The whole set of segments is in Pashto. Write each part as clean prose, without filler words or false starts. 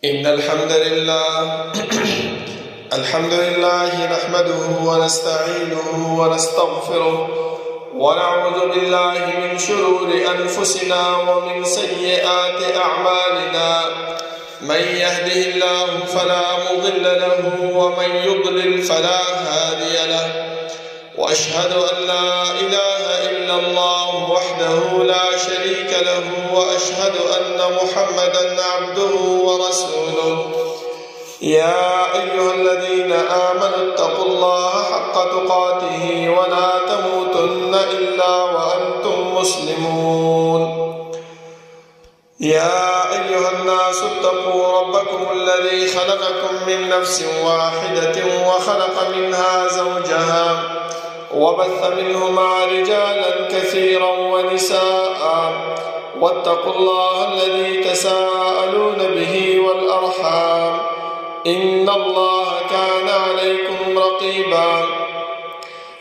إن الحمد لله نحمده ونستعينه ونستغفره ونعوذ بالله من شرور أنفسنا ومن سيئات أعمالنا. من يهده الله فلا مضل له ومن يضلل فلا هادي له، وأشهد أن لا إله إلا الله وحده لا شريك له، وأشهد أن محمدا عبده ورسوله. يا أيها الذين آمنوا اتقوا الله حق تقاته ولا تموتن إلا وأنتم مسلمون. يا أيها الناس اتقوا ربكم الذي خلقكم من نفس واحدة وخلق منها زوجها وبث منهما رجالا كثيرا ونساء، واتقوا الله الذي تساءلون به والأرحام، إن الله كان عليكم رقيبا.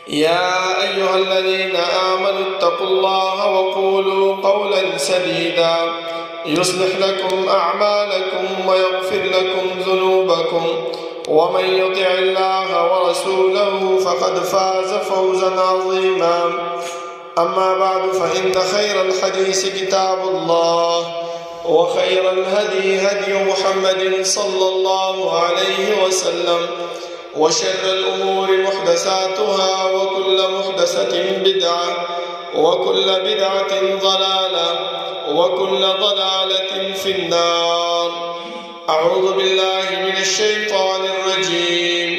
يا أيها الذين آمنوا اتقوا الله وقولوا قولا سديدا يصلح لكم أعمالكم ويغفر لكم ذنوبكم، ومن يطع الله ورسوله فقد فاز فوزا عظيما. أما بعد، فإن خير الحديث كتاب الله، وخير الهدي هدي محمد صلى الله عليه وسلم، وشر الأمور محدثاتها، وكل محدثة بدعة، وكل بدعة ضلالة، وكل ضلالة في النار. أعوذ بالله من الشيطان الرجيم.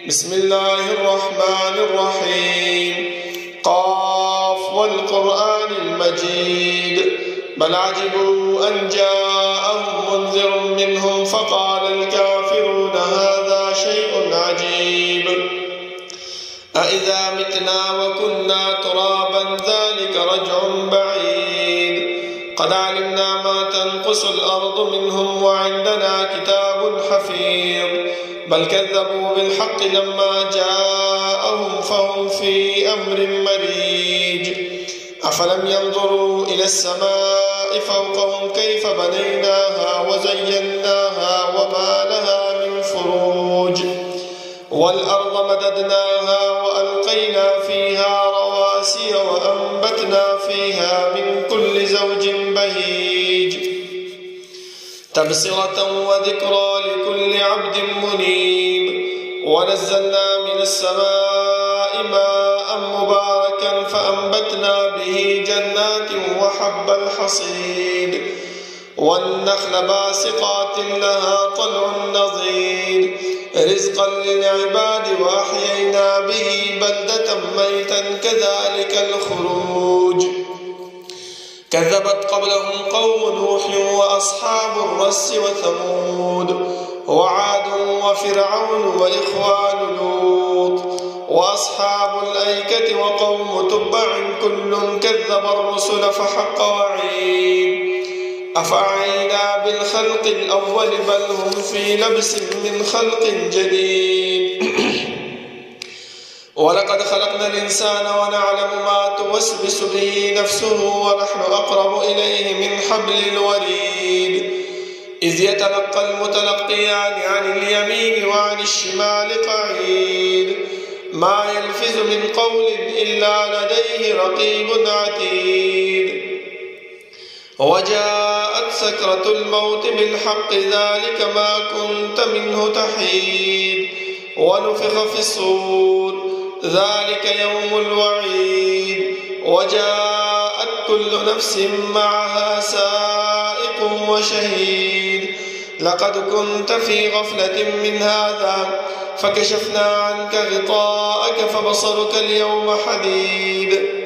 بسم الله الرحمن الرحيم. قاف والقرآن المجيد، بل عجبوا أن جاءهم منذر منهم فقال الكافرون هذا شيء عجيب. أإذا متنا وكنا ترابا ذلك رجع بعيد. قد علمنا ما تنقص الأرض منهم وعندنا كتاب حفيظ. بل كذبوا بالحق لما جاءهم فهم في أمر مريج. أفلم ينظروا إلى السماء فوقهم كيف بنيناها وزيناها وما لها من فروج. والأرض مددناها وألقينا فيها رواسي وأنبتنا فيها من كل زوج بهيج، تبصرة وذكرى لكل عبد منيب. ونزلنا من السماء ماء مباركا فأنبتنا به جنات وحب الحصيد، والنخل باسقات لها طلع نضيد، رزقا للعباد وأحيينا به بلدة ميتا كذلك الخروج. كذبت قبلهم قوم نوح وأصحاب الرس وثمود وعاد وفرعون وإخوان لوط وأصحاب الأيكة وقوم تبع كل كذب الرسل فحق وعيد. أفعينا بالخلق الأول بل هم في لبس من خلق جديد. ولقد خلقنا الإنسان ونعلم ما توسوس به نفسه ونحن أقرب إليه من حبل الوريد. إذ يتلقى المتلقيان عن اليمين وعن الشمال قعيد. ما يلفظ من قول إلا لديه رقيب عتيد. وجاءت سكرة الموت بالحق ذلك ما كنت منه تحيد. ونفخ في الصور ذلك يوم الوعيد. وجاءت كل نفس معها سائق وشهيد. لقد كنت في غفلة من هذا فكشفنا عنك غطاءك فبصرك اليوم حديد.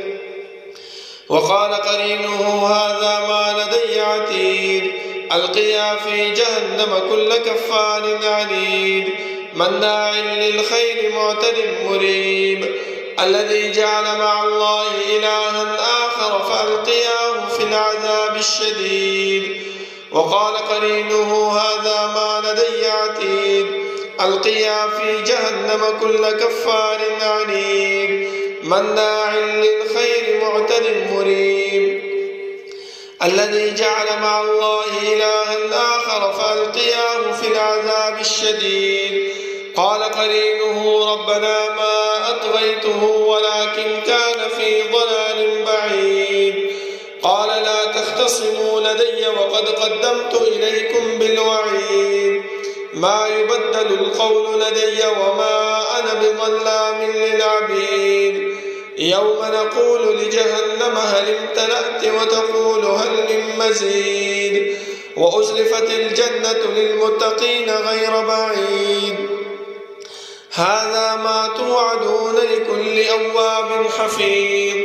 وقال قرينه هذا ما لدي عتيد. ألقيا في جهنم كل كفار عنيد مناع للخير معتد مريب. الذي جعل مع الله إلها آخر فألقياه في العذاب الشديد. وقال قرينه هذا ما لدي عتيد. ألقيا في جهنم كل كفار عنيد مناع للخير معتد مريب. الذي جعل مع الله إلها آخر فألقياه في العذاب الشديد. قال قرينه ربنا ما أطغيته ولكن كان في ضلال بعيد. قال لا تختصموا لدي وقد قدمت إليكم بالوعيد. ما يبدل القول لدي وما أنا بظلام للعبيد. يوم نقول لجهنم هل امتلأت وتقول هل من مزيد. وأزلفت الجنة للمتقين غير بعيد. هذا ما توعدون لكل أواب حفيظ.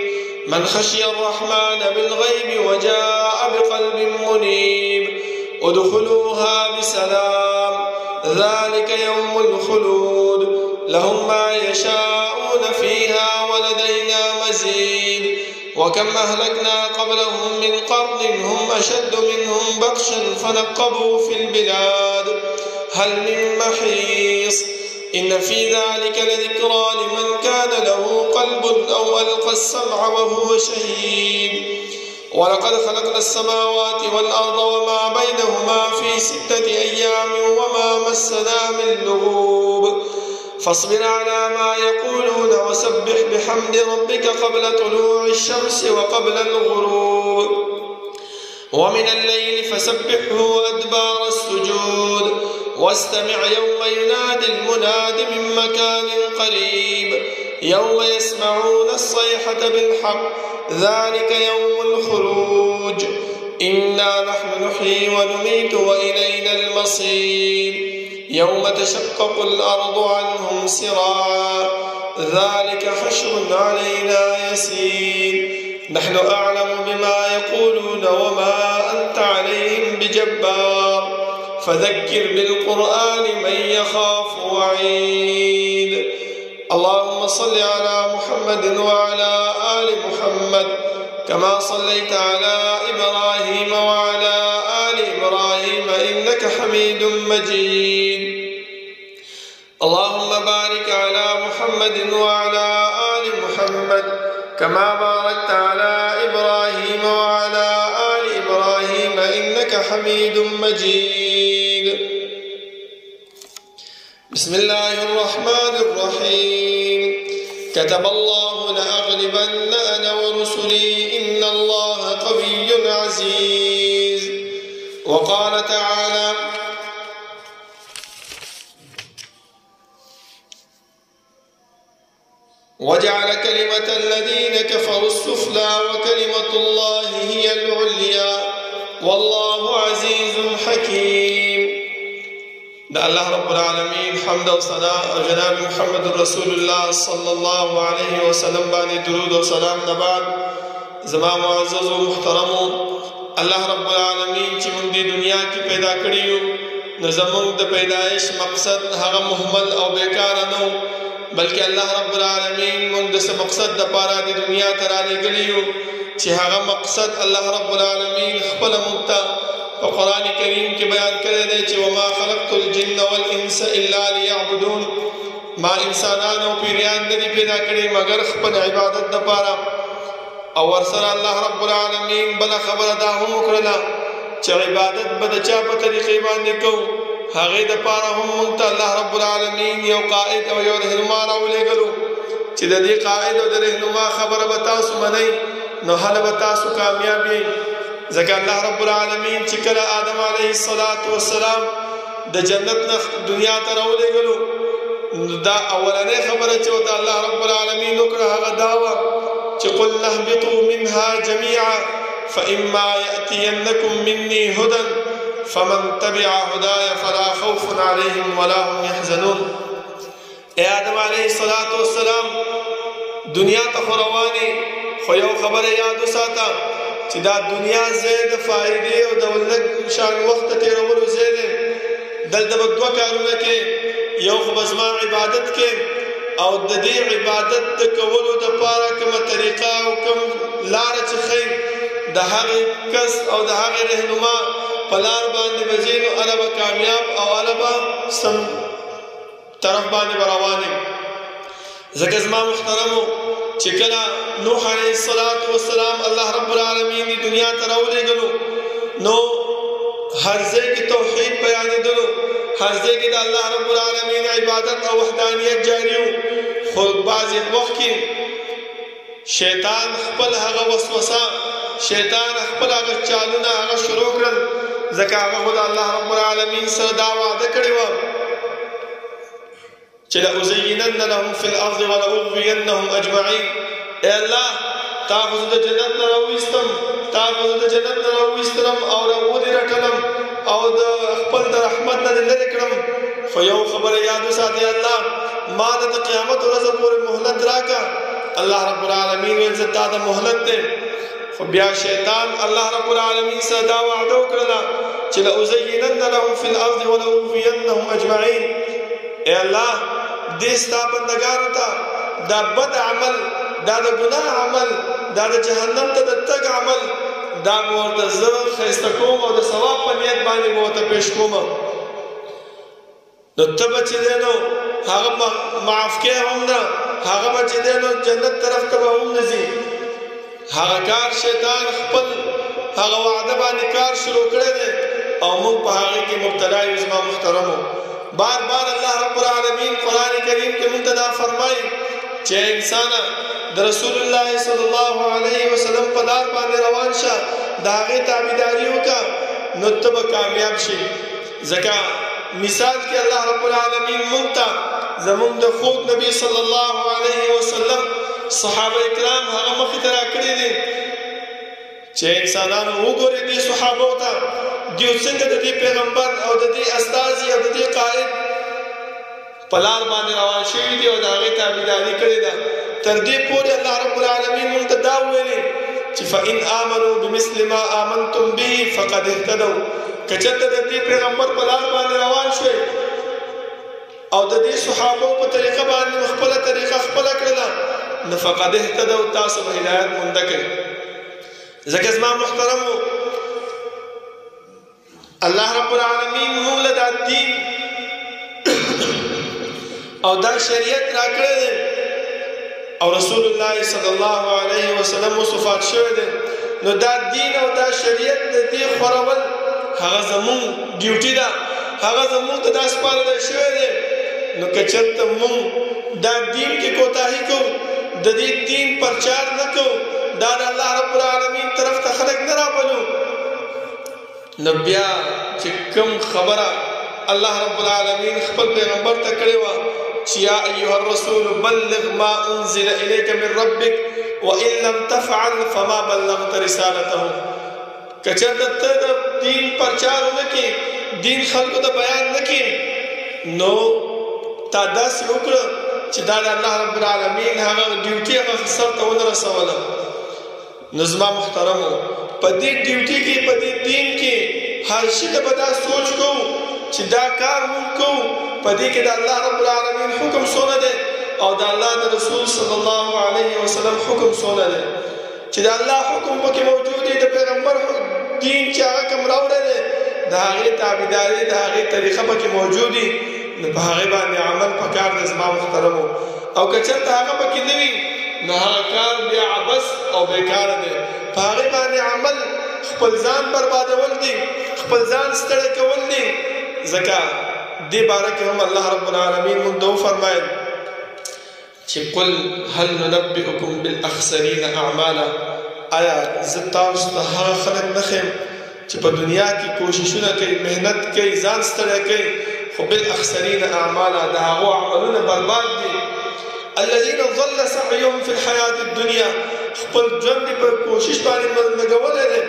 من خشي الرحمن بالغيب وجاء بقلب منيب. ادخلوها بسلام ذلك يوم الخلود. لهم ما يشاءون فيها ولدينا مزيد. وكم أهلكنا قبلهم من قرن هم أشد منهم بطشا فنقبوا في البلاد هل من محيص. إن في ذلك لذكرى لمن كان له قلب أو ألقى السمع وهو شهيد. ولقد خلقنا السماوات والأرض وما بينهما في 6 أيام وما مسنا من لغوب. فاصبر على ما يقولون وسبح بحمد ربك قبل طلوع الشمس وقبل الغروب. ومن الليل فسبحه وأدبار السجود. واستمع يوم ينادي المناد من مكان قريب. يوم يسمعون الصيحة بالحق ذلك يوم الخروج. إنا نحن نحيي ونميت وإلينا المصير. يوم تشقق الأرض عنهم سراعا ذلك حشر علينا يسير. نحن أعلم بما يقولون وما أنت عليهم بجبار. فذكر بالقرآن من يخاف وعيد. اللهم صل على محمد وعلى آل محمد كما صليت على إبراهيم وعلى آل إبراهيم إنك حميد مجيد. اللهم بارك على محمد وعلى آل محمد كما باركت على إبراهيم وعلى آل إبراهيم إنك حميد مجيد. بسم الله الرحمن الرحيم. كتب الله لأغلبن أنا ورسلي إن الله قوي عزيز. وقال تعالى وجعل كلمة الذين كفروا السفلى وكلمة الله هي العليا والله عزيز حكيم. دا الله رب العالمين حمد و ثناء او جناب محمد رسول الله صلی الله علیه وسلم باندې درود و سلام نه بعد زما معزز و محترم الله رب العالمین چې موږ د دنیا کې پیدا کړیو نو زموږ د پیدایش مقصد هغه مهمل او بیکار نه بلکې الله رب العالمین موږ د مقصد د پاره د دنیا ته راغلیو چې هغه مقصد الله رب العالمین خپل مونږ قرآن کریم کې بیان کړی دی چې وما خلقت الجن والانس الا ليعبدون ما انسانان او پیریان نه دي پیدا کړی مگر خپل عبادت لپاره او ورسره الله رب العالمین بل خبره دا هم وکړه چې عبادت به د چا په طریقې باندې کوو هغه د پاره هم مونږ الله رب العالمین یو قائد او یو رهنما راولېږلو چې د دې قائد او د رهنما خبره به تاسو منئ نو هله به تاسو کامیاب یئ ځکه الله رب العالمین چې کله آدم علیه السلام د جنت نه دنیا ته راولېږلو دا اولنۍ خبره چې ورته الله رب العالمین وکړه هغه دا وه چې قلنا اهبطوا منها جميعا فإما يأتينكم مني هدى فمن تبع هداي فلا خوف عليهم ولا هم يحزنون. اے آدم علیه السلام دنیا ته روانې خو یو خبره یاد وساته چې دا دنیا زید فائدې او د ولنګ شان وخت تیرولو زید دلته به دوه کارونه کې یو خو زما عبادت کې او د دې عبادت د کولو دپاره کومه طریقه او کوم لاره چې ښیي د هغې کس او د هغې رهنما په لار باندې به ځې نو هله به کامیاب او هله به سم طرف باندې به روان یم ځکه زما محترمو چې کله نوح علیه السلام الله رب العالمین دنیا ته راولېږلو نو هر ځای کې توحید بیانېدلو، هر ځای کې د الله رب العالمین عبادت او وحدانیت جاری و. خو بعضې وخت کې شیطان خپل هغه وسوسه، شیطان خپل هغه چالونه هغه شروع کړل، ځکه هغه خو د الله رب العالمین سره دا وعده کړې وه چې لأزینن لهم فی الارض ولأغوینهم اجمعین. ای الله تا خو زه د جنت نه راوویستم، تا خو زه د جنت نه راوویستلم او راودې رټلم او د خپل د رحمت نه دې لرې کړم. خو یو خبره یاد وساتئ، الله ما د قیامت ورځې پورې مهلت راکړه. الله رب العالمین ویل زه تا د مهلت دی. خو بیا شیطان الله رب العالمین سره دا وعده وکړله چې لأزینن لهم فی الارض ولأغوینهم اجمعین. ای الله دې ستا بندګانو ته دا بد عمل، دا د ګناه عمل، دا د جهنم ته د تګ عمل، دا به ورته زه ښایسته کوم او د ثواب په نیت باندې به ورته پیش کوم. نو ته به چې دی نو هغه معاف کې هم نه، هغه به چې دی نو جنت طرف ته به هم نه ځي. هغه کار شیطان خپل هغه وعده باندې کار شروع کړی دی او موږ په هغې کې مبتلا یو. زما محترمو، بار بار الله رب العالمین قرآن کریم کې موږ ته دا فرمایي چې انسانه د رسول الله صلی الله علیه وسلم په لار باندې روان شه، د هغې تابعداري وکړه، نو ته به کامیاب شي. ځکه مثال کې الله رب العالمین موږ ته زموږ د خوږ نبی صلی الله علیه وسلم صحابه کرام هغه مخې ته راکړي دي چې انسانانو وګورئ دې صحابو ته، دوی څنګه د دې پیغمبر او د دې استازي او د دې قائد په لار باندې روان شوي دي او د هغې تابعداري کړې ده. تر دې پورې الله رب العالمین موږ ته دا وویلي چې فإن آمنوا بمثل ما آمنتم به فقد اهتدوا. که چېرته د دې پیغمبر په لار باندې روان شوئ او د دې صحابو په طریقه باندې خپله طریقه خپله کړله، نو فقد اهتدوا، تاسو به هدایت مونده کړئ. ځکه زما محترمو، الله رب العالمین موږ له دا دین او دا شریعت راکړی دی او رسول الله صلی الله علیه وسلم وصفات شوی دی. نو دا دین او دا شریعت د دې خورول هغه زموږ ډیوټي ده، هغه زموږ ته دا سپارلی شوی دی. نو که چېرته موږ دا دین کې کوتاهي کوو، د دې دین پرچار نه کوو، دا د الله رب العالمین طرف ته خلک نه رابلو، نو بیا چې کوم خبره الله رب العالمین خپل پیغمبر ته کړې وه چې یا ایها الرسول بلغ ما انزل الیک من ربک وان لم تفعل فما بلغت رسالته. که چېرته ته د دین پرچار ونه کړې، دین خلکو ته بیان نه کړې، نو تا داسې وکړه چې دا د الله رب العالمین هغه ډیوټي هغه سر ته ونه رسوله. نو زما محترمو، په دې ډیوټي کې، په دې دین کې هر شي ته به دا سوچ کوو چې دا کار مونږ کوو، په دې کې د الله رب العالمین حکم څونه دی او د الله د رسول صلی الله علیه وسلم حکم څونه دی. چې د الله حکم پکې موجود دی، د پیغمبر دین چې هغه کوم راوړی دی د هغې تابعداري، د هغې طریقه پکې موجود دي، نو په هغې باندې عمل پکار دی زما محترمو. او که چېرته هغه پکې نه وي، نو هغه کار بیا عبث او بیکاره دی. په هغې باندې عمل خپل ځان بربادول دي، خپل ځان ستړی کول دي. ځکه دې باره کې هم الله رب العالمین موږ ته وفرمایل چې قل هل ننبئکم بالاخسرین اعمالا. آیا زه تاسو ته هغه خلک نه ښیم چې په دنیا کې کوششونه کوي، محنت کوي، ځان ستړی کوي، خو بالاخسرین اعمالا د هغو عملونه برباد دي. الذين ضل سعيهم في الحياة الدنيا، خپل ژوند په کوشش باندې لګولی دی.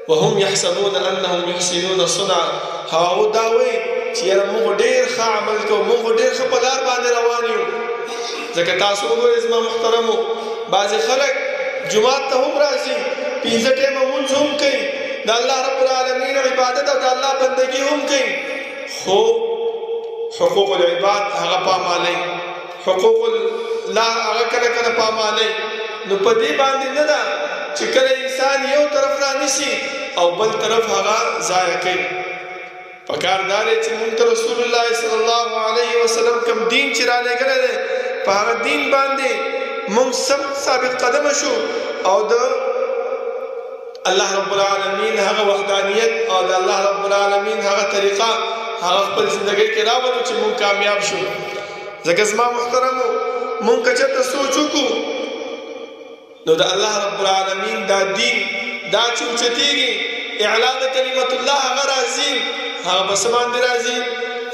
وهم يحسبون انهم يحسنون صنعا، هغه دا وایي چې یاره موږ ډېر ښه عمل کوو، موږ ډېر ښه په لار باندې روان یو. ځکه تاسو وګورئ زما محترمو، بعضې خلک جومات ته هم راځي، 5 ټیمه لمونځ هم کوي، د الله رب العالمین عبادت او د الله بندګي هم کوي، خو حقوق العباد هغه پامالی، حقوق الله هغه کله کله پامالی. نو په دې باندې نه ده چې کله انسان یو طرف رانیسي او بل طرف هغه ضایع کوي. پکار دا دی چې موږ ته رسول الله صلی الله علیه وسلم کوم دین چې رالیږلی دی، په هغه دین باندې موږ سم ثابت قدمه شو او د الله رب العالمین هغه وحدانیت او د الله رب العالمین هغه طریقه هغه خپل ژوندۍ کې راوړو چې مونږ کامیاب شو. ځکه زما محترمو مونږ که چېرته سوچ وکړو نو د الله رب العالمین دا دین دا چې اوچتېږي اعلان د کلمت الله هغه راځي، هغه په څه باندې راځي؟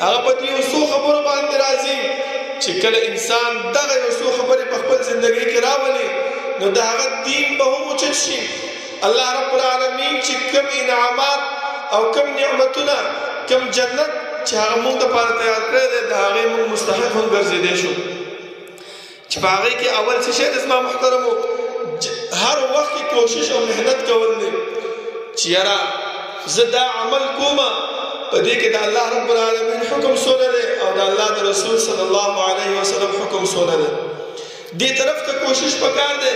هغه په دې یو څو خبرو باندې راځي چې کله انسان دغه یو څو خبرې په خپل ژوندۍ کې راولي نو د هغه دین به هم اوچت شي. الله رب العالمین چې کوم انعامات او کوم نعمتونه کوم جنت چې هغه موږ دپاره تیار کړی دی د هغې موږ مستحق هم ګرځېدی شو چې په هغې کې اول څه شی دی زما محترمو هر وخت کې کوشش او محنت کول دی چې یاره زه دا عمل کومه په دې کې د الله رب العالمین حکم څونه دی او د الله د رسول صلی الله علیه وسلم حکم څونه دی. دې طرف ته کوشش پکار دی،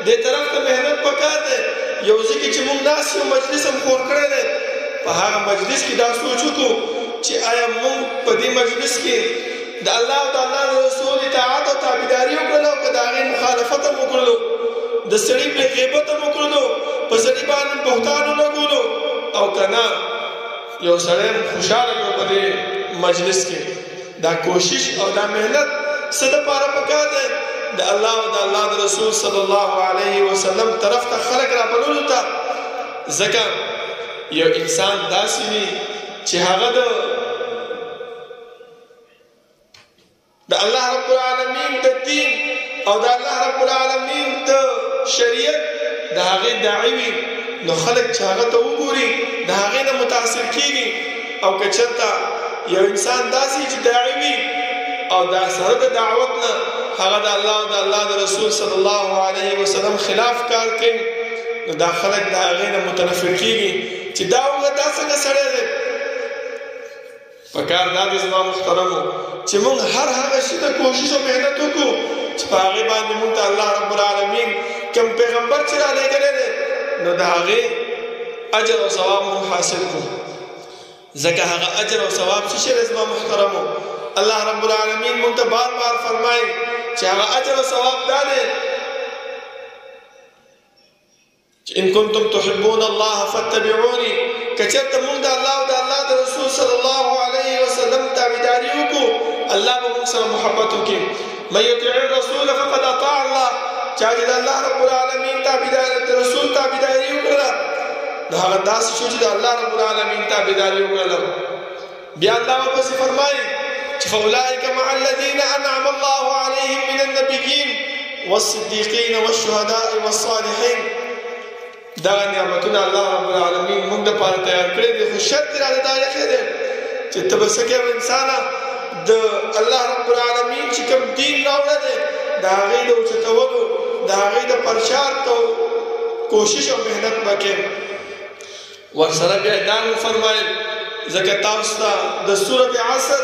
دې طرف ته محنت پکار دی. یو ځای کې چې موږ ناست یو مجلس هم خور کړی دی په هغه مجلس کې دا سوچ وکړو چې آیا موږ په دې مجلس کې د الله او د الله د رسول اطاعت او تابعداري وکړله او که د هغې مخالفت هم وکړلو، د سړي پرې غیبت هم وکړلو، په سړي باندې بهتان ولګولو او که نه یو سړی خوشحاله کړو په دې مجلس کې. دا کوشش او دا محنت څه دپاره پکار دی؟ د الله او د الله د رسول صلی الله علیه وسلم طرف ته خلک رابللو ته. ځکه یو انسان داسې وي چې هغه د الله رب العالمین د دین او د الله رب العالمین د شریعت د هغې داعي وي نو خلک چې هغه ته وګوري د هغې نه متاثر کېږي. او که چېرته یو انسان داسې چې داعي وي او دا سره د دعوت نه هغه د الله او د الله د رسول صلی الله علیه وسلم خلاف کار کوي نو دا خلک د هغې نه متنفر کېږي چې دا وګوره دا څنګه سړی دی. پکار دا دی زما محترمو چې موږ هر هغه شي ته کوشش او محنت وکړو چې په هغې باندې موږ ته الله رب العالمین کوم پیغمبر چې رالیږلی دی نو د هغې اجر او ثواب موږ حاصل کړو. ځکه هغه اجر او ثواب څه شی دی زما محترمو؟ الله رب العالمین موږ ته بار بار فرمایي چې هغه اجر او ثواب دا دی چې ان کنتم تحبون الله فاتبعوني. که چېرته موږ د الله او د الله د رسول صلی الله علیه وسلم تابعداري وکړو الله به موږ سره محبت وکړي. من یطع الرسول فقد اطاع الله. چا چې د الله رب العالمین د رسول تابعداري وکړله نو هغه داسې شو چې د الله رب العالمین تابعداري وکړله. بیا الله ورپسې فرمایي چې فاولئک مع الذین انعم الله علیهم من النبیین والصدیقین والشهداء والصالحین. دغه نعمتونه الله رب العالمین موږ دپاره تیار کړي دي، خو شرط یې راته دا ایښی دی چې ته به څه کوې انسانه د الله رب العالمین چې کوم دین راوړی دی د هغې د اوچتولو د هغې د پرچار کوشش او محنت به کوې. ورسره بیا دا وفرمایل ځکه تاسو ته د سورت عصر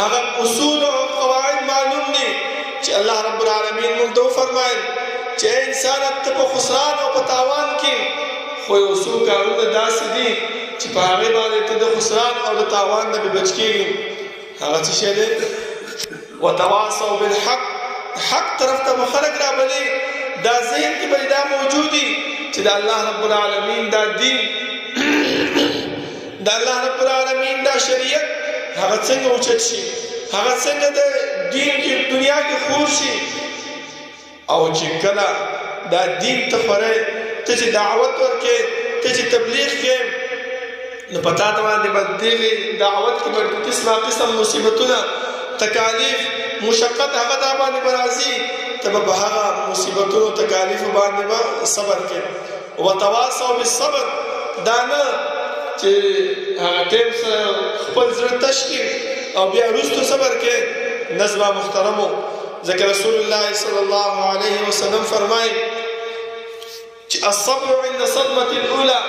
هغه اصول او قواعد معلوم دي چې الله رب العالمین موږ ته وفرمایل چې انسان ته په خسران او په تاوان کې خو یو څو کارونه داسې دي چې په هغې باندې ته د خسران او د تاوان نه به بچ کېږي. هغه څه شی دی؟ وتواصوا بالحق. حق طرف ته به خلک رابلي دا ذهن کې به دا موجود وي چې د الله رب العالمین دا دین د الله رب العالمین دا شریعت هغه څنګه اوچت شي، هغه څنګه د دین کې دنیا کې خور شي. او چې کله دا دین ته خورئ ته چې دعوت ورکې ته چې تبلیغ کې نو په تا ته باندې به دغې دعوت کې به قسمه قسم مصیبتونه تکالیف مشقت هغه دا باندې به راځي ته به په هغه مصیبتونو تکالیفو باندې به صبر کې. وتواصوا بالصبر دا نه چې هغه ټیم سره خپل زړه تش کړي او بیا وروسته صبر کې. نظمه محترمو ذکر رسول الله صلی الله علیه وسلم فرمایي چې الصبر عند صدمة الاولى.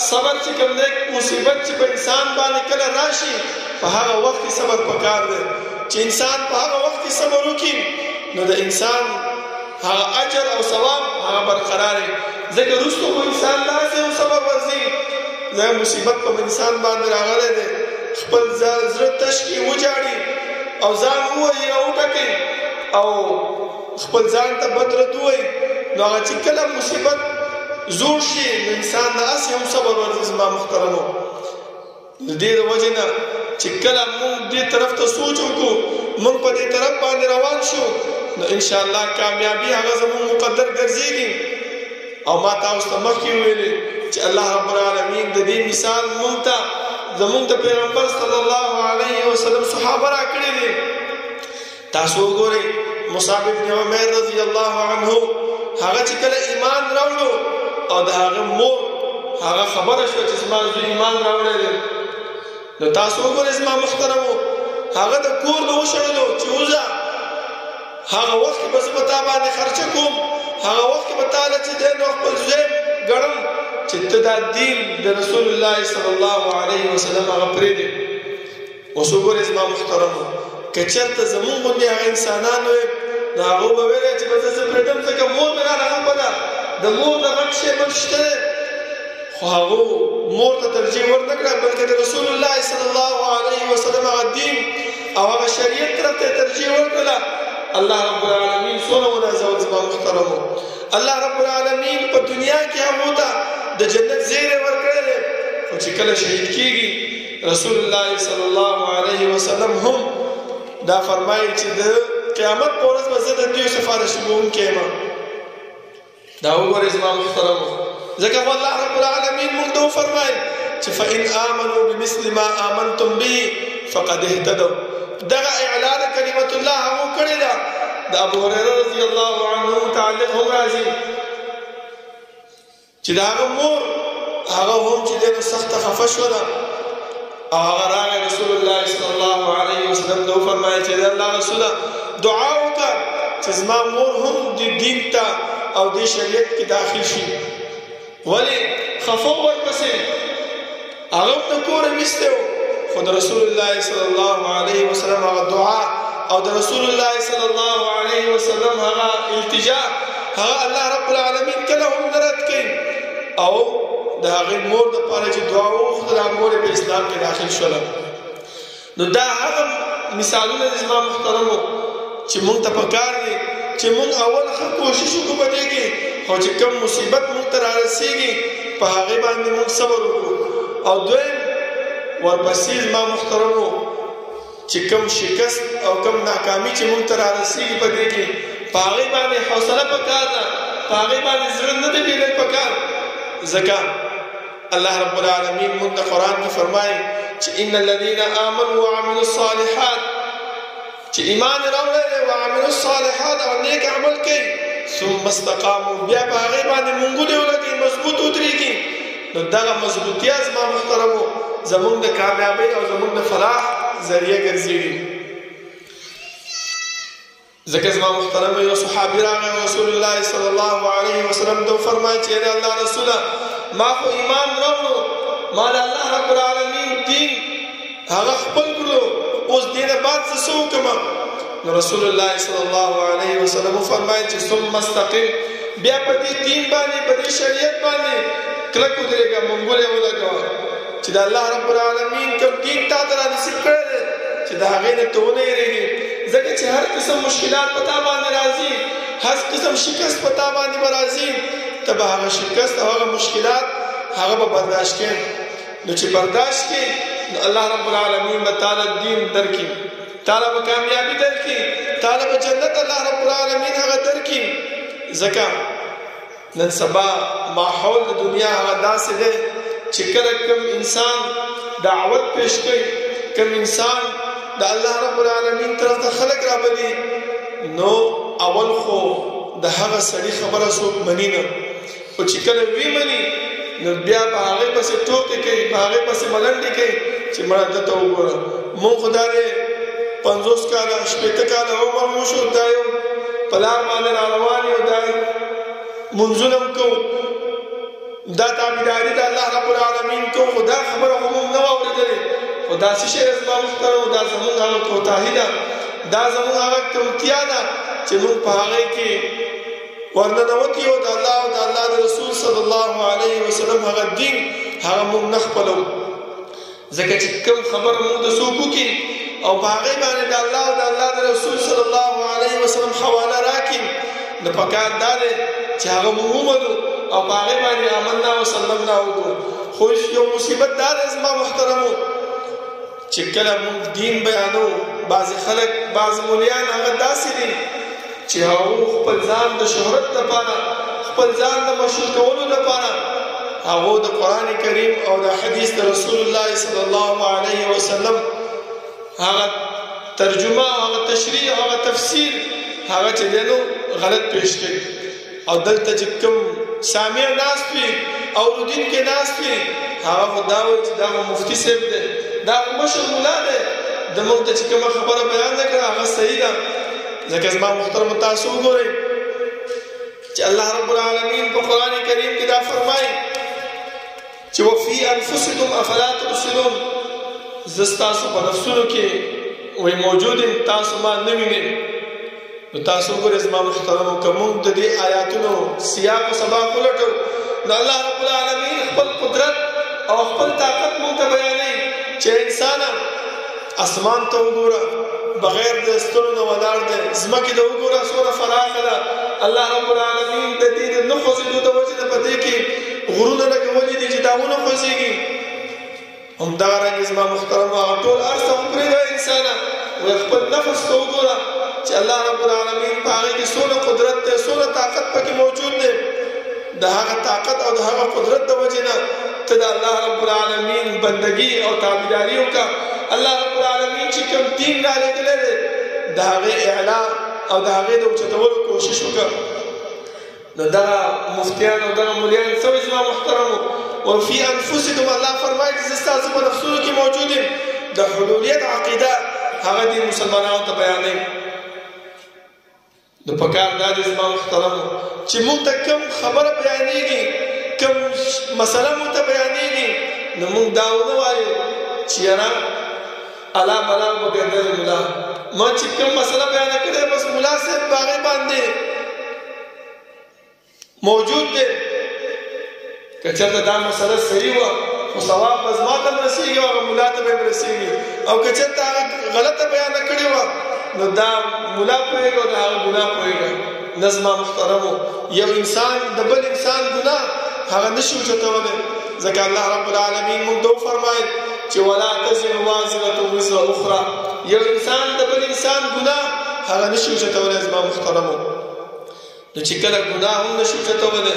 صبر چې کوم دی مصیبت چې په انسان باندې کله راشي په هغه وخت کې صبر پکار دی. چې انسان په هغه وخت کې صبر وکړي نو د انسان هغه اجر او ثواب هغه برقرار وي. ځکه وروسته خو انسان داسې یو صبر ورځي ځکه مصیبت په انسان باندې راغلی دی خپل زړه تش کړي وجاړي او ځان ووایي او وټکي او خپل ځان ته بد رد ووایي نو هغه چې کله مصیبت زوړ شي نو انسان نه هسې هم صبر ورځي زما محترمو. د دې د وجې نه چې کله مونږ دې طرف ته سوچ وکړو مونږ په دې طرف باندې روان شو نو انشاءالله کامیابي هغه زمونږ مقدر ګرځېږي. او ما تاسو ته مخکې ویلې چې الله رب العالمین د دې مثال مونږ ته زمونږ د پیغمبر صلی الله علیه وسلم صحابه راکړي دي. تاسو وګورئ مصعب بن عمیر رضی الله عنه هغه چې کله ایمان راوړو او د هغه مور هغه خبره شوه چې زما زوی ایمان راوړی دی نو تاسو وګورئ زما محترمو هغه د کور نه وشړلو چې وځه هغه وخت کې به زه په تا باندې خرچه کوم هغه وخت کې به تاله چې دی نو خپل زوی ګڼم چې ته دا دین د رسول الله صلی الله علیه وسلم هغه پرېږدې. اوس وګورئ زما محترمو که چېرته زمونږ غوندې هغه انسانان وی نو هغو به ویلی چې به زه پرېږدم ځکه مور مې رانه خفه ده د مور نه غټ شی بل شته دی. خو هغو مور ته ترجیح ورنه کړه بلکې د رسول الله صلی الله علیه وسلم هغه دین او هغه شریعت طرف ته ترجیح ورکړله. الله رب العالمین څونه ونازول زما محترمو. الله رب العالمین په دنیا کې هغو ته د جنت زیری ورکړی دی خو چې کله شهید کېږي رسول الله صلی الله علیه وسلم هم دا فرمایي چې د قیامت په ورځ به زه د دوی سفارش کوونکی یم. دا وګورئ زما محترمو ځکه خو الله رب العالمین موږ ته وفرمایل چې فإن آمنوا بمثل ما آمنتم به فقد اهتدوا. دغه اعلان کلمت الله هغو کړې ده. د ابو هريره رضی الله عنه متعلق هم راځي چې د هغه مور هغه هم چې دی نو سخته خفه شوله او هغه راغی رسول الله صلی الله علیه وسلم ته وفرمایل چې د الله رسوله دعا وکړه چې زما مور هم دې دین ته او دې شریعت کې داخل شي. ولې خفه ورپسې هغه هم د کوره میستی و خو د رسول الله صلی الله علیه وسلم هغه دعا او د رسول الله صلی الله علیه وسلم هغه التجا هغه الله رب العالمین کله هم نه رد کوي. او د هغې مور دپاره چې دعا وغوښتله هغه مور په اسلام کې داخل شوله. نو دا هغه مثالونه دي زما محترمو چې مونږ ته پکار دي چې مونږ اول ښه کوشش وکړو په دې کې خو چې کوم مصیبت مونږ ته رارسېږي په هغې باندې مونږ صبر وکړو. او دویم ورپسې زما محترمو چې کوم شکست او کوم ناکامي چې مونږ ته رارسېږي په دې کې په هغې باندې حوصله پکار ده په هغې باندې زړه نه دی بیدل پکار. ځکه الله رب العالمین مونږ ته قرآن کې فرمایي چې ان الذین آمنوا وعملوا الصالحات چې ایمان راوړی دی وعملوا الصالحات او نیک عمل کوي ثم استقاموا بیا په هغې باندې مونږولې ولګوي مضبوط ودرېږي نو دغه مضبوطیا زما محترمو زمونږ د کامیابۍ او زمونږ د فلاح ذریعه ګرځېږي. ځکه زما محترمو یو صحابي راغی رسول الله صلی الله علیه وسلم ته وفرمایل چې ای الله رسوله ما خو ایمان راوړو ما د الله رب العالمین دین هغه خپل کړو اوس دې نه بعد څه وکړم. نو رسول الله صلی الله علیه وسلم وفرمایل چې ثم استقم بیا په دې دین باندې په دې شریعت باندې کلک ودرېږه مونږولې ولګوه چې د الله رب العالمین کوم دین تا ته رانصیب کړی دی چې د هغې نه ته ونه یېرېږې. ځکه چې هر قسم مشکلات په تا باندې راځي هر قسم شکست په تا باندې به راځي ته به هغه شکست او هغه مشکلات هغه به برداشت کړې. نو چې برداشت کړې نو الله رب العالمین به تاله دین درکړي تاله به کامیابي درکړي تاله به جنت الله رب العالمین هغه درکړي. ځکه نن سبا ماحول د دنیا هغه داسې دی چې کله کوم انسان دعوت پیش کوي کوم انسان د الله رب العالمین طرف ته خلق رابلي نو اول خو د هغه سړي خبره څوک مني نه خو چې کله وی مني نو بیا په هغې پسې ټوکې کوي په هغې پسې ملنډې کوي چې مړه ده ته وګوره مونږ خو دا دی 50 کاله 80 کاله عمر مو شو دا یو په لار باندې راروان یو دا منځونه هم کوو دا تابعداري د الله رب العالمین کوو خو دا خبره خو مونږ نه وه اورېدلې خو داسې شی زما محترمو دا زمونږ هغه کوتاهي ده دا زمونږ هغه کمتیا ده چې مونږ په هغې کې ورننوتي یو د الله او د الله د رسول صلی الله علیه وسلم هغه دین هغه مونږ نه خپلو. ځکه چې کوم خبره مونږ د څوک وکړي او په هغې باندې د الله او د الله د رسول صلی الله علیه وسلم حواله راکړي نو پکار دا دی چې هغه مونږ ومنو او په هغې باندې آمنا وسلمنا وکړو. خو یو مصیبت دا دی زما محترمو چې کله موږ دین بیانو، بعضې خلک بعض مولیان هغه داسې دي چې هغو خپل ځان د شهرت دپاره، خپل ځان د مشهور کولو دپاره هغو د قرآن کریم او د حدیث د رسول الله صلی الله علیه وسلم هغه ترجمه، هغه تشریح، هغه تفسیر هغه چې دی نو غلط پیش کوي. او دلته چې کوم سامع ناست وي، اورودونکی ناست وي، هغه خو دا وایي چې دا مفتي صاحب دی، دا مشر ملا دی، د موږ ته چې کومه خبره بیان نه کړه هغه صحیح ده. ځکه زما محترمو تاسو وګورئ چې الله رب العالمین په قرآن کریم کې دا فرمایي چې وفي انفسکم افلا تبصرون، زه ستاسو په نفسونو کې وایي موجود یم، تاسو ما نه وینئ. نو تاسو وګورئ زما محترمو که موږ د دې آیاتونو سیاق و سباق ولټو نو الله رب العالمین خپل قدرت او خپل طاقت موږ ته بیانوي چې انسانه اسمان ته وګوره بغیر د ستنو نه ولاړ دی، ځمکې ته وګوره څومره فراخه ده. الله رب العالمین د دې د نه خوځېدو د وجې نه په دې کې غرونه لګولي دي چې دا ونه خوځېږي. همدارنګې زما محترمو هغه ټول هر څه وپرېږده انسانه، وایي خپل نفس ته وګوره چې الله رب العالمین په هغې کې څومره قدرت دی، څومره طاقت پکې موجود دی. د هغه طاقت او د هغه قدرت د وجې نه ته د الله رب العالمین بندګي او تابعداري وکړه. الله رب العالمین چې کوم دین را لېږلی دی د هغې اعلان او د هغې د اوچتولو کوشش وکړه. نو دغه مفتیان او دغه مولیان څه وایي زما محترمو؟ وفي انفسکم، الله فرمایي چې زه ستاسو په نفسونو کې موجود یم. د حلولیت عقیده هغه دې مسلمانانو ته بیانوي. نو پکار دا دی زما محترمو چې موږ ته کوم خبره بیانېږي، کوم مسله موږ ته بیانېږي، نو موږ دا ونه وایو چې یاره الله بلا وګرځوي ملا، ما چې کوم مسله بیانه کړې بس ملا صاحب په هغې باندې موجود دی. که چېرته دا مسله صحیح وه خو ثواب به زما ته هم رسېږي او هغه ملا ته به هم رسېږي، او که چېرته هغه غلطه بیانه کړې وه نو دا ملا پوهېږي او د هغه ګناه پوهېږي. نه زما محترمو یو انسان د بل انسان ګناه هغه نشي اوچتولی، ځکه الله رب العالمین موږ ته وفرمایل چې ولا تزر وازرة وزر اخرى، یو انسان د بل انسان ګناه هغه نشي اوچتولی زما محترمو. نو چې کله ګناه هم نشي اوچتولی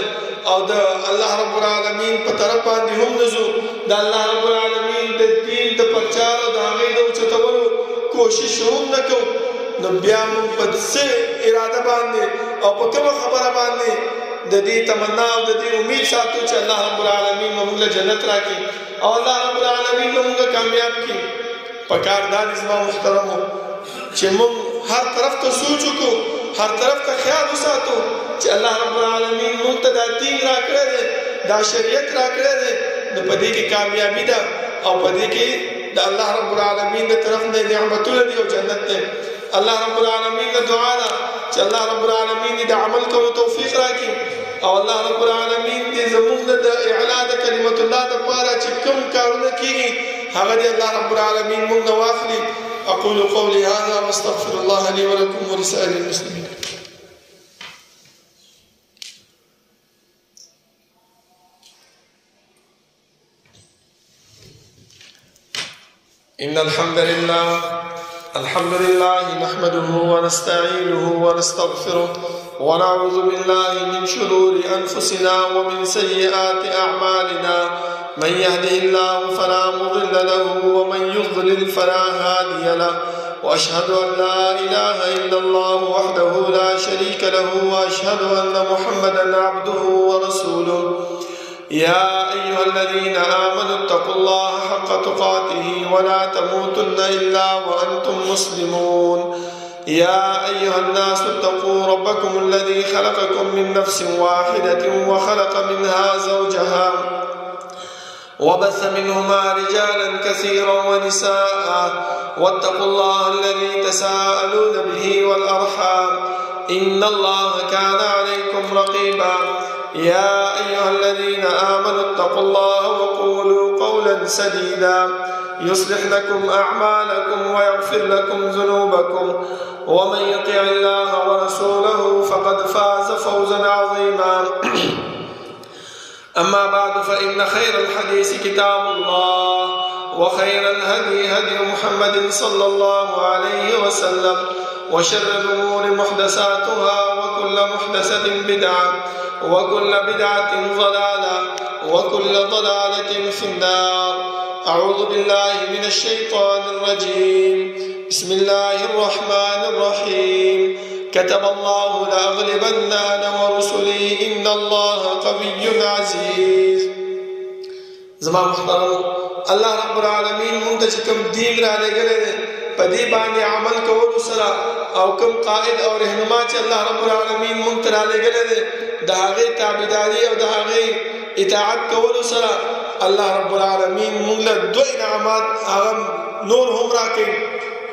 او د الله رب العالمین په طرف باندې هم نه ځو، د الله رب العالمین د دین د پرچار او د هغې د اوچتولو کوشش هم نه کوو، نو بیا موږ په څه اراده باندې او په کومه خبره باندې د دې تمنا او د دې امید ساتو چې الله رب العالمین موږ له جنت راکړي او الله رب العالمین موږ کامیاب کړي. پکار دا دی زما محترمو چې موږ هر طرف ته سوچ وکړو، هر طرف ته خیال وساتو چې الله رب العالمین موږ ته دا دین راکړی دی، دا شریعت راکړی دی، نو په دې کې کامیابي ده او په دې کې د الله رب العالمین د طرف نه نعمتونه دي او جنت دی. الله رب العالمین د دعا ده چې الله رب العالمین د عمل کولو توفیق راکړي او الله رب العالمین دې زموږ د اعلا د کلمت الله دپاره چې کوم کارونه کېږي هغه دې الله رب العالمین موږ نه واخلي. اقول قولي هذا واستغفر الله لي ولكم ولسائر المسلمين. إن الحمد لله نحمده ونستعينه ونستغفره ونعوذ بالله من شرور أنفسنا ومن سيئات أعمالنا، من يهده الله فلا مضل له ومن يضلل فلا هادي له، وأشهد أن لا إله إلا الله وحده لا شريك له، وأشهد أن محمدا عبده ورسوله. يا أيها الذين آمنوا اتقوا الله حق تقاته ولا تموتن إلا وأنتم مسلمون. يا أيها الناس اتقوا ربكم الذي خلقكم من نفس واحدة وخلق منها زوجها وبث منهما رجالا كثيرا ونساء، واتقوا الله الذي تساءلون به والأرحام إن الله كان عليكم رقيبا. يا أيها الذين آمنوا اتقوا الله وقولوا قولا سديدا يصلح لكم أعمالكم ويغفر لكم ذنوبكم، ومن يطع الله ورسوله فقد فاز فوزا عظيما. أما بعد فإن خير الحديث كتاب الله وخير الهدي هدي محمد صلى الله عليه وسلم وشر الأمور محدثاتها وكل محدثة بدعة وكل بدعة ضلالة وكل ضلالة في النار. أعوذ بالله من الشيطان الرجيم. بسم الله الرحمن الرحيم. كتب الله لأغلبن أنا ورسلي إن الله قوي عزيز. زمان محترم الله رب العالمين منتجكم دين را لگلے پدی بانی عمل کولو سرا او کم قائد اور رہنما چ اللہ رب العالمین منترا لگلے داغی تابعداری او داغی اطاعت کولو سرا اللہ رب العالمین منگل دو انعامات اغم نور هم راکی.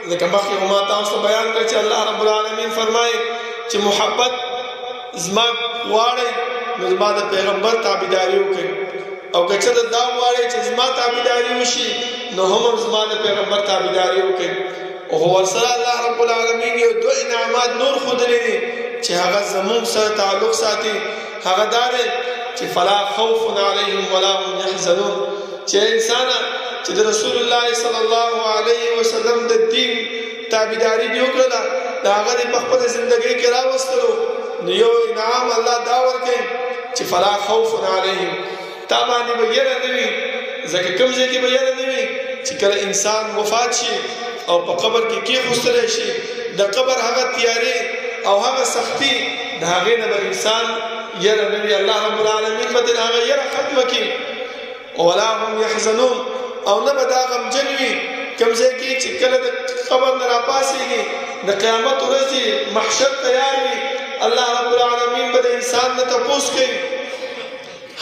لیکن مخی ہما تاوستا بیان کر چا اللہ رب العالمین فرمائے چا محبت زما وارے نزما دا پیغمبر تابعداریو کئی او کچا دا وارے چا زما تابعداریو شی نو هم زما دا پیغمبر تابعداریو کئی. او ورسل اللہ رب العالمین یو دو انعامات نور خود لینی چا هغا زمون سا تعلق ساتی هغا دارے چا فلا خوف علیہم ولا هم يحزنون. چا انسانا چې د رسول الله صلی الله علیه وسلم د دین تابعداري دی وکړه دا هغه په خپل ژوندۍ کې راوستلو نو یو انعام الله دا ورکړي چې فلا خوف علیهم تا باندې به یره نه وي ځکه کوم ځای کې به یره نه وي چې کله انسان وفات شي او په قبر کې کېښودل شي د قبر هغه تیارې او هغه سختي د هغې نه به انسان یره نه وي. الله رب العالمین به د هغه یره ختمه کړي ولا هم يحزنون او نه به دا غمجن وي کوم ځای کې چې کله د قبر نه راپاسېږي د قیامت ورځې محشر تیار وي الله رب العالمین به د انسان نه تپوس کوي.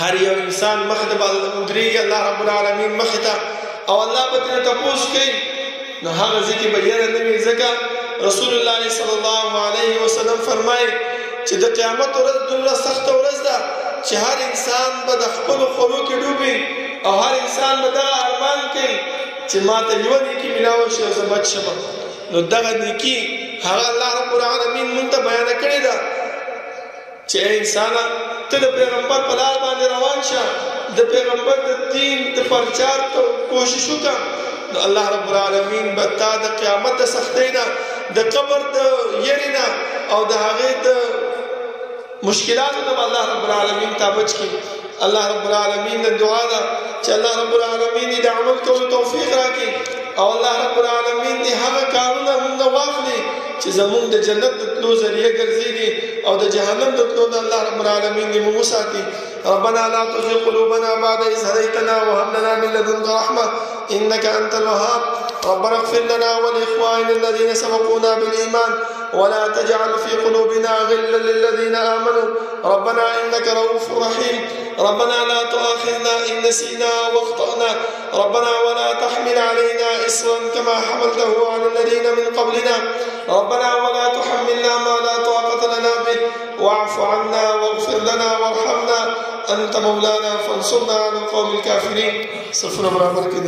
هر یو انسان مخې ته به ودرېږي الله رب العالمین مخې ته او الله به ترې تپوس کوي نو هغه ځای کې به یره نه وي. ځکه رسول الله صلی الله علیه وسلم فرمایي چې د قیامت ورځ دومره سخته ورځ ده چې هر انسان به د خپلو خولو کې ډوبي او هر انسان به دغه ارمان کوي چې ما ته یوه نیکي میلاوه شي او زه بچ شم. نو دغه نیکي هغه الله رب العالمین موږ ته بیانه کړې ده چې ای انسانه ته د پیغمبر په لار باندې روان شه د پیغمبر د دین د پرچار ته کوشش وکړه نو الله رب العالمین به تا د قیامت د سختۍ نه د قبر د یرې نه او د هغې د مشکلاتو نه به الله رب العالمین تا بچ کړي. الله رب العالمین د دعا ده چې الله رب العالمین د عمل کولو توفیق راکړي او الله رب العالمین دې هغه کارونه موږ واخلي چې زموږ د جنت د تلو ذریعه ګرځېږي او د جهنم د تلو نه الله رب العالمین دې موږ وساتي. ربنا لا تزغ قلوبنا بعد إذ هديتنا وهب لنا من لدنك رحمة إنك أنت الوهاب. ربنا اغفر لنا ولإخواننا الذين سبقونا بالإيمان ولا تجعل في قلوبنا غلا للذين آمنوا ربنا إنك رؤوف رحيم. ربنا لا تؤاخذنا إن نسينا واخطأنا ربنا ولا تحمل علينا إصرا كما حملته على الذين من قبلنا ربنا ولا تحملنا ما لا طاقة لنا به واعف عنا واغفر لنا وارحمنا أنت مولانا فانصرنا على القوم الكافرين. صفر برابر كده